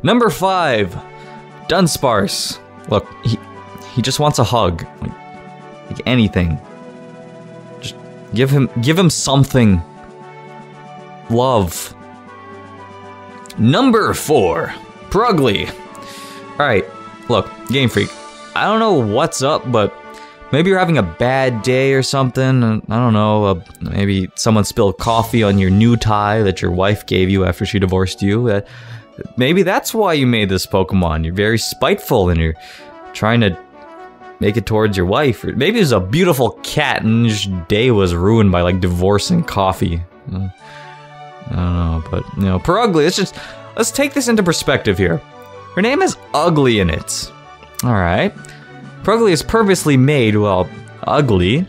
Number 5, Dunsparce. Look, he just wants a hug, like anything. Just give him something. Love. Number 4, Purugly. Alright, look, Game Freak, I don't know what's up, but maybe you're having a bad day or something. I don't know, maybe someone spilled coffee on your new tie that your wife gave you after she divorced you. Maybe that's why you made this Pokemon. You're very spiteful and you're trying to make it towards your wife. Or maybe it was a beautiful cat and your day was ruined by like divorce and coffee. I don't know, but you know, Purugly, let's take this into perspective here. Her name has ugly in it. Alright. Purugly is purposely made, well, ugly.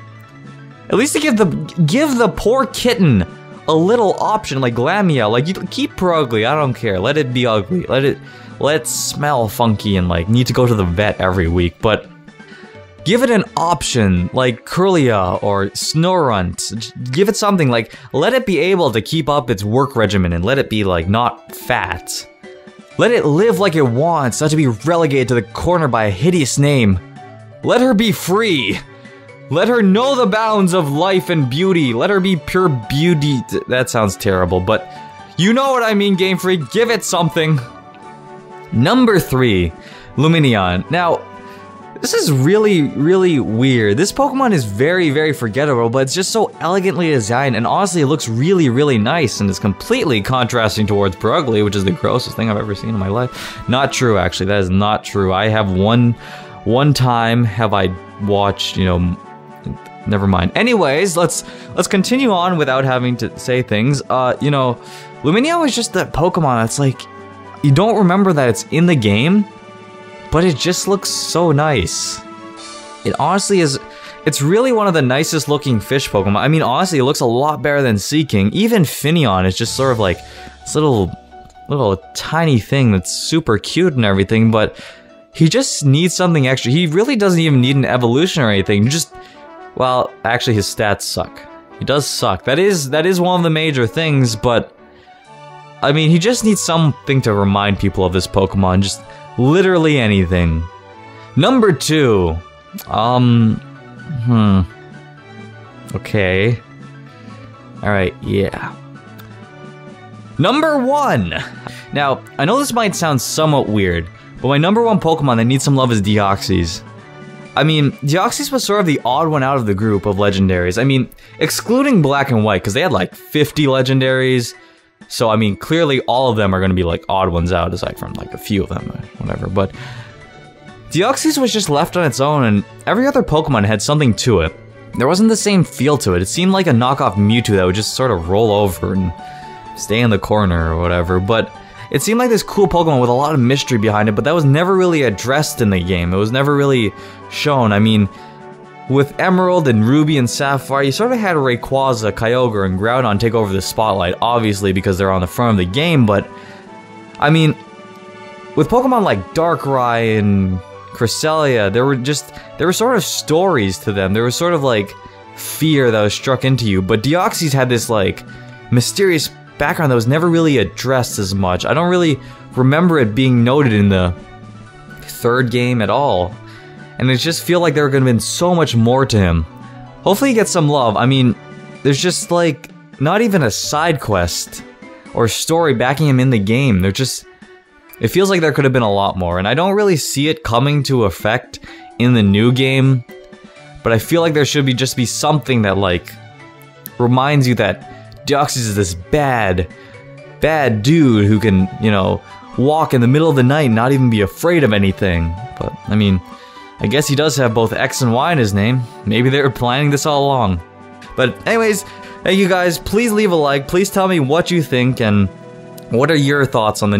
At least to give the poor kitten a little option, like Glameow. Like, you keep Purugly, I don't care. Let it be ugly. Let it smell funky and like need to go to the vet every week, but give it an option like Kirlia or Snorunt. Give it something, like let it be able to keep up its work regimen and let it be like not fat. Let it live like it wants, not to be relegated to the corner by a hideous name. Let her be free. Let her know the bounds of life and beauty. Let her be pure beauty. That sounds terrible, but you know what I mean, Game Freak. Give it something. Number 3, Lumineon. Now, this is really, really weird. This Pokemon is very, very forgettable, but it's just so elegantly designed, and honestly, it looks really, really nice, and is completely contrasting towards Purugly, which is the grossest thing I've ever seen in my life. Not true, actually. That is not true. I have one time have I watched, you know, never mind. Anyways, let's continue on without having to say things. You know, Lumineon is just that Pokemon that's like, you don't remember that it's in the game, but it just looks so nice. It honestly is, it's really one of the nicest looking fish Pokemon. I mean, honestly, it looks a lot better than Seaking. Even Finneon is just sort of like this little tiny thing that's super cute and everything, but he just needs something extra. He really doesn't even need an evolution or anything. Just, well, actually his stats suck. He does suck. That is one of the major things, but I mean, he just needs something to remind people of this Pokemon. Just literally anything. Number 2. Okay. Alright, yeah. Number 1! Now, I know this might sound somewhat weird, but my number 1 Pokemon that needs some love is Deoxys. I mean, Deoxys was sort of the odd one out of the group of legendaries. I mean, excluding Black and White, because they had like 50 legendaries. So, I mean, clearly all of them are going to be like odd ones out, aside from like a few of them, or whatever. But Deoxys was just left on its own, and every other Pokemon had something to it. There wasn't the same feel to it. It seemed like a knockoff Mewtwo that would just sort of roll over and stay in the corner or whatever. But it seemed like this cool Pokemon with a lot of mystery behind it, but that was never really addressed in the game. It was never really shown. I mean, with Emerald and Ruby and Sapphire, you sort of had Rayquaza, Kyogre, and Groudon take over the spotlight, obviously because they're on the front of the game, but I mean, with Pokemon like Darkrai and Cresselia, there were sort of stories to them. There was sort of like fear that was struck into you, but Deoxys had this like mysterious background that was never really addressed as much. I don't really remember it being noted in the 3rd game at all. And it just feel like there could have been so much more to him. Hopefully he gets some love. I mean, there's just like not even a side quest or story backing him in the game. It feels like there could have been a lot more, and I don't really see it coming to effect in the new game, but I feel like there should just be something that like reminds you that Deoxys is this bad dude who can, you know, walk in the middle of the night and not even be afraid of anything. But I mean, I guess he does have both X and Y in his name. Maybe they were planning this all along. But anyways, thank you guys. Please leave a like. Please tell me what you think and what are your thoughts on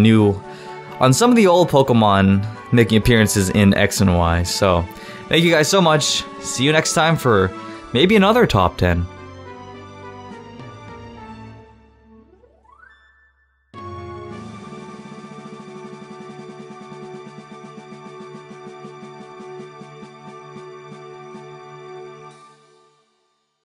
some of the old Pokemon making appearances in X and Y. So, thank you guys so much. See you next time for maybe another top 10.